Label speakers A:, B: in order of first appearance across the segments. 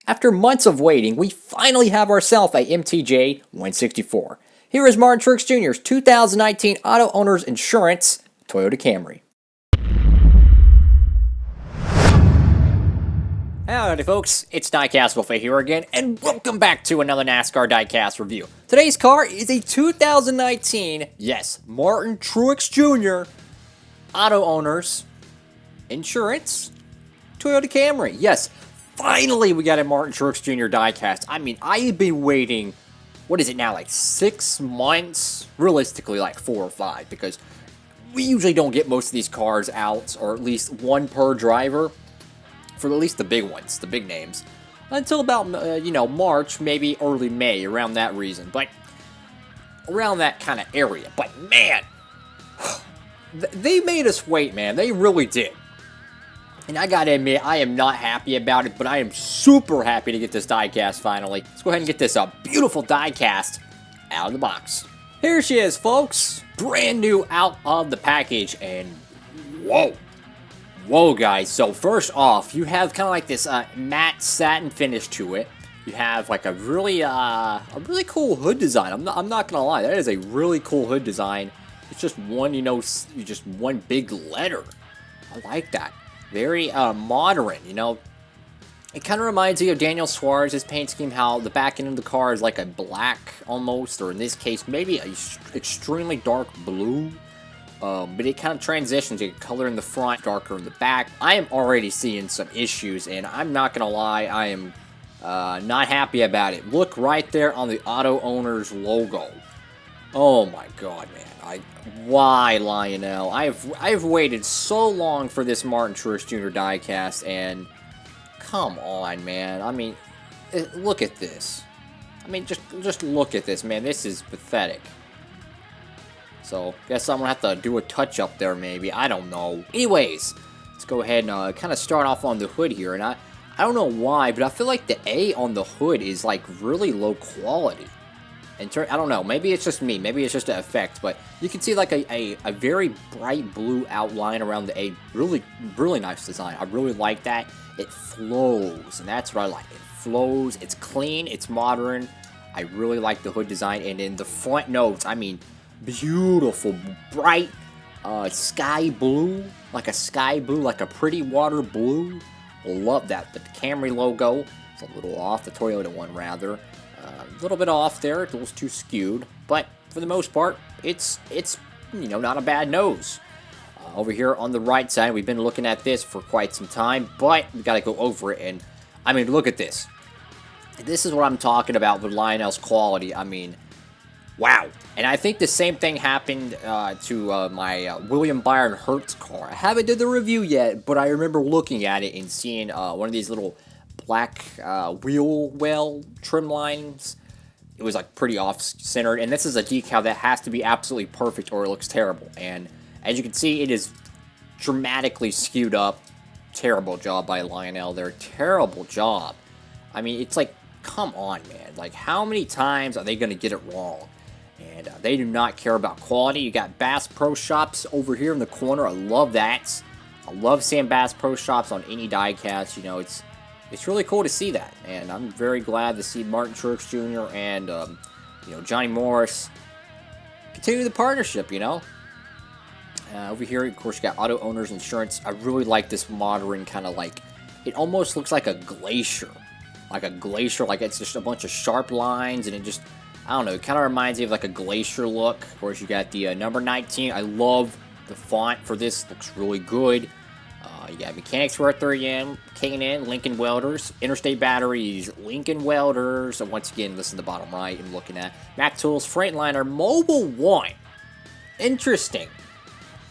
A: After months of waiting, we finally have ourselves a MTJ 164. Here is Martin Truex Jr.'s 2019 Auto Owners Insurance Toyota Camry. Howdy folks, it's Diecastbuffet here again, and welcome back to another NASCAR Diecast review. Today's car is a 2019, yes, Martin Truex Jr. Auto Owners Insurance Toyota Camry. Yes, finally we got a Martin Truex Jr. diecast. I mean, I have been waiting, what is it now, like 6 months? Realistically, like 4 or 5, because we usually don't get most of these cars out, or at least one per driver, for at least the big ones, the big names, until about, March, maybe early May, around that reason. But, around that kind of area. But, man, they made us wait, man. They really did. And I gotta admit, I am not happy about it, but I am super happy to get this diecast finally. Let's go ahead and get this beautiful diecast out of the box. Here she is, folks. Brand new out of the package, and whoa. Whoa, guys. So first off, you have kind of like this matte satin finish to it. You have like a really cool hood design. I'm not gonna lie, that is a really cool hood design. It's just one, just one big letter. I like that. Very modern, It kind of reminds me of Daniel Suarez's paint scheme, how the back end of the car is like a black almost, or in this case, maybe a extremely dark blue. But it kind of transitions to color in the front, darker in the back. I am already seeing some issues, and I'm not going to lie, I am not happy about it. Look right there on the Auto Owners logo. Oh my god, man. Why, Lionel? I've waited so long for this Martin Truex Jr. diecast, and come on, man. I mean, look at this. I mean, just look at this, man. This is pathetic. So, guess I'm gonna have to do a touch-up there, maybe. I don't know. Anyways, let's go ahead and kind of start off on the hood here. And I don't know why, but I feel like the A on the hood is, like, really low quality. I don't know. Maybe it's just me. Maybe it's just an effect. But you can see, like, a very bright blue outline around the A. Really, really nice design. I really like that. It flows, and that's what I like. It flows. It's clean. It's modern. I really like the hood design. And in the front notes, I mean, beautiful, bright sky blue, like a pretty water blue. Love that. But the Camry logo is a little off, the Toyota one rather. A little bit off there, it was too skewed, but for the most part, it's not a bad nose. Over here on the right side, we've been looking at this for quite some time, but we got to go over it. And I mean, look at this. This is what I'm talking about with Lionel's quality. I mean, wow. And I think the same thing happened to my William Byron Hertz car. I haven't did the review yet, but I remember looking at it and seeing one of these little black wheel well trim lines. It was like pretty off-centered, and this is a decal that has to be absolutely perfect or it looks terrible. And as you can see, it is dramatically skewed up. Terrible job by Lionel there. Terrible job. I mean, it's like, come on, man. Like, how many times are they going to get it wrong? And they do not care about quality. You got Bass Pro Shops over here in the corner. I love that. I love seeing Bass Pro Shops on any diecast. It's really cool to see that. And I'm very glad to see Martin Truex Jr. and, Johnny Morris continue the partnership, Over here, of course, you got Auto Owners Insurance. I really like this modern kind of like, it almost looks like a glacier. Like it's just a bunch of sharp lines, and it just, I don't know, it kind of reminds me of like a glacier look. Of course, you got the number 19. I love the font for this. Looks really good. You got Mechanics Worth 30M, K&N, Lincoln Welders, Interstate Batteries, Lincoln Welders. So once again, listen to the bottom right I'm looking at. Mac Tools, Freightliner, Mobile One. Interesting.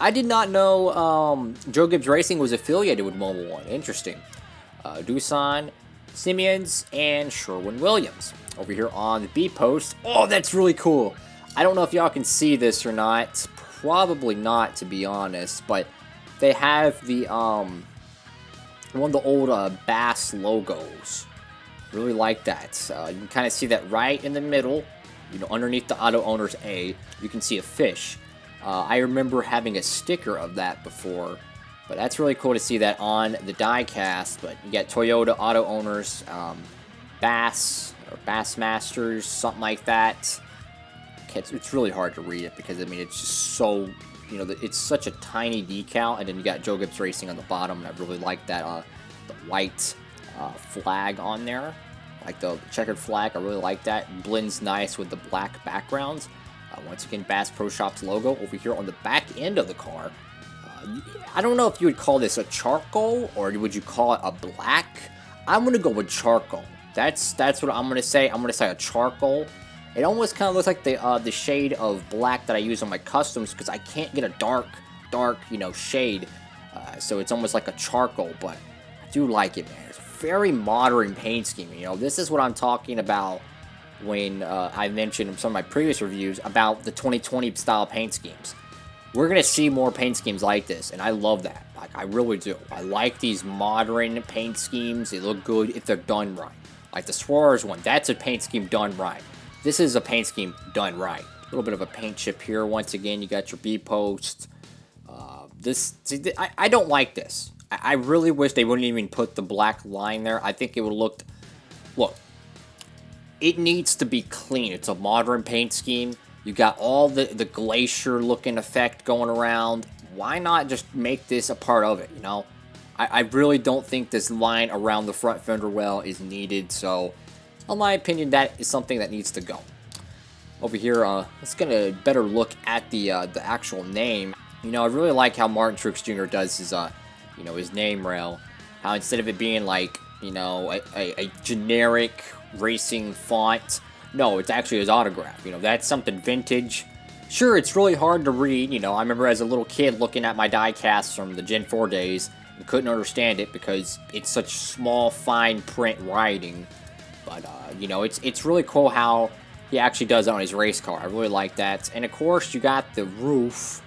A: I did not know Joe Gibbs Racing was affiliated with Mobile One. Interesting. Doosan, Simeons, and Sherwin-Williams. Over here on the B post. Oh, that's really cool. I don't know if y'all can see this or not. Probably not, to be honest. But they have the one of the old Bass logos. Really like that. You can kind of see that right in the middle. Underneath the Auto Owners A, you can see a fish. I remember having a sticker of that before. But that's really cool to see that on the diecast. But you got Toyota Auto Owners. Bass or Bassmasters, something like that. It's really hard to read it because, I mean, it's just so, you know, it's such a tiny decal, and then you got Joe Gibbs Racing on the bottom, and I really like that, the white flag on there, like the checkered flag. I really like that. It blends nice with the black backgrounds. Once again, Bass Pro Shops logo over here on the back end of the car. I don't know if you would call this a charcoal, or would you call it a black? I'm going to go with charcoal. That's what I'm going to say. I'm going to say a charcoal. It almost kind of looks like the shade of black that I use on my customs, because I can't get a dark, you know, shade. So it's almost like a charcoal, but I do like it, man. It's very modern paint scheme. You know, this is what I'm talking about when I mentioned in some of my previous reviews about the 2020 style paint schemes. We're going to see more paint schemes like this, and I love that. Like, I really do. I like these modern paint schemes. They look good if they're done right. Like the Suarez one, that's a paint scheme done right. This is a paint scheme done right. A little bit of a paint chip here. Once again, you got your B-post. I don't like this. I really wish they wouldn't even put the black line there. I think it would have looked... Look, it needs to be clean. It's a modern paint scheme. You got all the glacier-looking effect going around. Why not just make this a part of it, you know? I really don't think this line around the front fender well is needed, so... In my opinion, that is something that needs to go. Over here, let's get a better look at the actual name. You know, I really like how Martin Truex Jr. does his, you know, his name rail. How instead of it being like, you know, a generic racing font, no, it's actually his autograph. You know, that's something vintage. Sure, it's really hard to read. You know, I remember as a little kid looking at my diecasts from the Gen 4 days and couldn't understand it because it's such small, fine print writing. But, you know, it's really cool how he actually does it on his race car. I really like that. And, of course, you got the roof.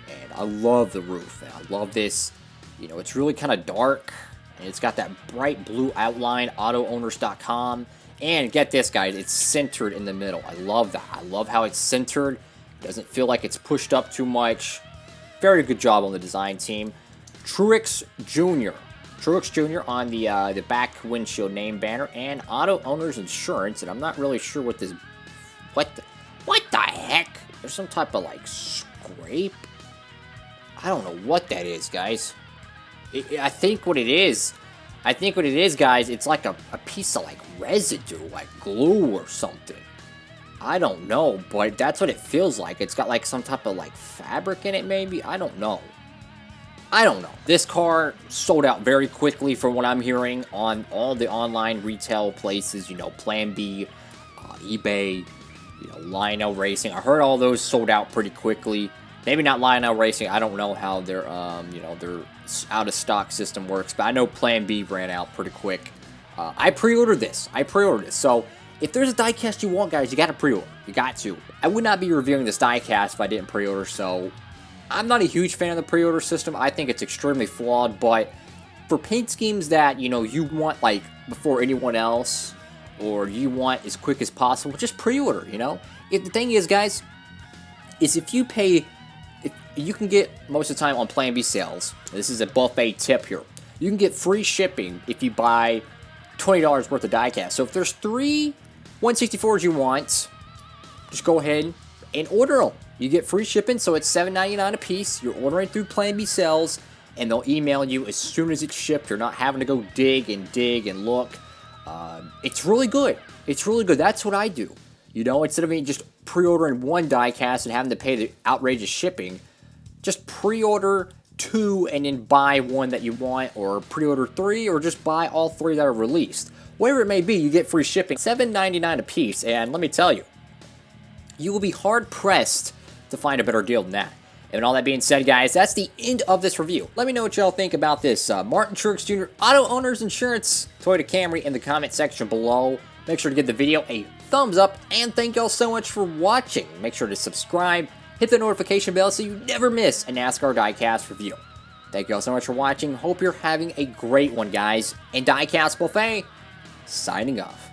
A: And I love the roof. And I love this. You know, it's really kind of dark. And it's got that bright blue outline, AutoOwners.com. And get this, guys. It's centered in the middle. I love that. I love how it's centered. It doesn't feel like it's pushed up too much. Very good job on the design team. Truex Jr. Truex Jr. on the back windshield name banner, and Auto Owners Insurance, and I'm not really sure what this... What the heck? There's some type of, like, scrape? I don't know what that is, guys. I think what it is... guys, it's like a piece of, like, residue, like glue or something. I don't know, but that's what it feels like. It's got, like, some type of, like, fabric in it, maybe? I don't know. This car sold out very quickly from what I'm hearing on all the online retail places, you know, Plan B, eBay, you know, Lionel Racing. I heard all those sold out pretty quickly. Maybe not Lionel Racing. I don't know how their, you know, their out-of-stock system works, but I know Plan B ran out pretty quick. I pre-ordered this. So if there's a diecast you want, guys, you got to pre-order. You got to. I would not be reviewing this diecast if I didn't pre-order, so... I'm not a huge fan of the pre-order system. I think it's extremely flawed, but for paint schemes that, you know, you want, like, before anyone else, or you want as quick as possible, just pre-order, you know? The thing is, guys, is if you pay, if you can get, most of the time on Plan B sales, this is a buffet tip here, you can get free shipping if you buy $20 worth of diecast. So if there's 3 164s you want, just go ahead and order them. You get free shipping, so it's $7.99 a piece. You're ordering through Plan B Sales, and they'll email you as soon as it's shipped. You're not having to go dig and look. It's really good. It's really good. That's what I do. You know, instead of me just pre-ordering one diecast and having to pay the outrageous shipping, just pre-order 2 and then buy one that you want, or pre-order 3, or just buy all 3 that are released. Whatever it may be, you get free shipping. $7.99 a piece, and let me tell you, you will be hard-pressed to find a better deal than that. And all that being said, guys, that's the end of this review. Let me know what y'all think about this Martin Truex Jr. Auto Owners Insurance Toyota Camry in the comment section below. Make sure to give the video a thumbs up, and thank y'all so much for watching. Make sure to subscribe, hit the notification bell so you never miss a NASCAR Diecast review. Thank y'all so much for watching. Hope you're having a great one, guys. And Diecastbuffet, signing off.